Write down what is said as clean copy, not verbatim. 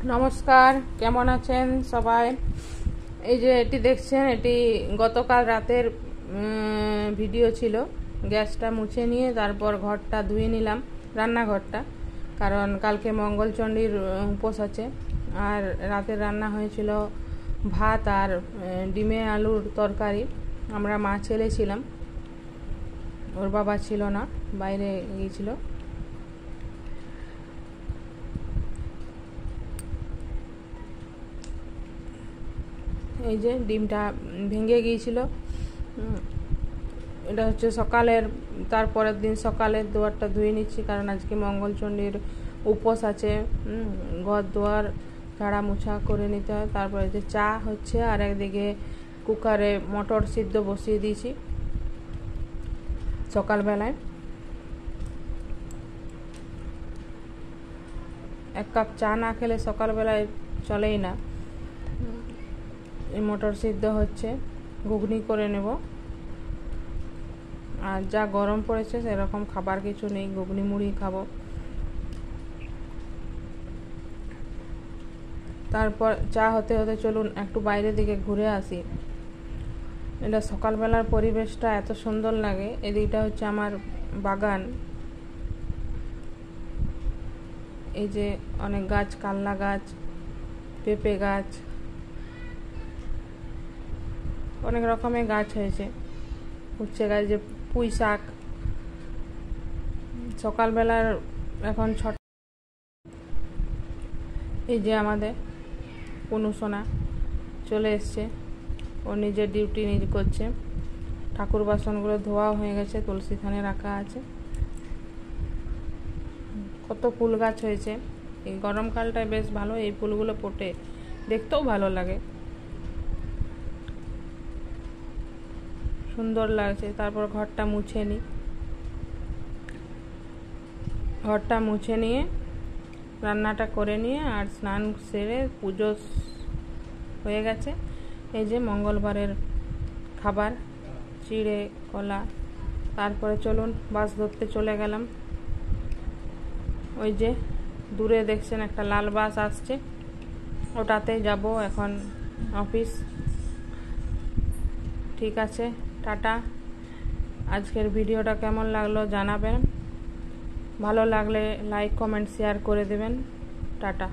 নমস্কার, কেমন আছেন সবাই? এই যে এটি দেখছেন, এটি গতকাল রাতের ভিডিও ছিল। গ্যাসটা মুছে নিয়ে তারপর ঘরটা ধুয়ে নিলাম, রান্নাঘরটা, কারণ কালকে মঙ্গলচণ্ডীর উপোস আছে। আর রাতের রান্না হয়েছিল ভাত আর ডিমে আলুর তরকারি। আমরা মা ছেলে ছিলাম, ওর বাবা ছিল না, বাইরে গিয়েছিল। এই যে ডিমটা ভেঙে গিয়েছিল। এটা হচ্ছে সকালের, তারপরের দিন সকালের দুয়ারটা ধুয়ে নিচ্ছি, কারণ আজকে মঙ্গলচণ্ডীর উপোস আছে। ঘর দুয়ার ঝাড়া মোছা করে নিতে হয়। তারপরে যে চা হচ্ছে, আর একদিকে কুকারে মটর সিদ্ধ বসিয়ে দিয়েছি সকালবেলায়। 1 কাপ চা না খেলে সকালবেলায় চলেই না। এই মটর সিদ্ধ হচ্ছে, ঘুগনি করে নেব। আর যা গরম পড়েছে সেরকম খাবার কিছু নেই, ঘুগনি মুড়ি খাবো। তারপর চা হতে হতে চলুন একটু বাইরের দিকে ঘুরে আসি। এটা সকালবেলার পরিবেশটা এত সুন্দর লাগে। এদিকটা হচ্ছে আমার বাগান। এই যে অনেক গাছ, কাল্লা গাছ, পেঁপে গাছ, অনেক রকমের গাছ হয়েছে। উচ্ছে গাছ, যে পুঁই শাক। সকালবেলার এখন 6টা। এই যে আমাদের পুনুসোনা চলে এসছে, ও নিজের ডিউটি নিজে করছে। ঠাকুর বাসনগুলো ধোয়া হয়ে গেছে, তুলসী থানে রাখা আছে। কত ফুল গাছ হয়েছে। এই গরমকালটায় বেশ ভালো, এই ফুলগুলো ফোটে, দেখতেও ভালো লাগে, সুন্দর লাগছে। তারপর ঘরটা মুছে নিই। ঘরটা মুছে নিয়ে রান্নাটা করে নিয়ে আর স্নান সেরে পুজো হয়ে গেছে। এই যে মঙ্গলবারের খাবার, চিড়ে কলা। তারপরে চলুন বাস ধরতে চলে গেলাম। ওই যে দূরে দেখছেন একটা লাল বাস আসছে, ওটাতে যাব এখন অফিস। ঠিক আছে, টাটা। আজকের ভিডিওটা কেমন লাগলো জানাবেন, ভালো লাগলে লাইক কমেন্ট শেয়ার করে দেবেন। টাটা।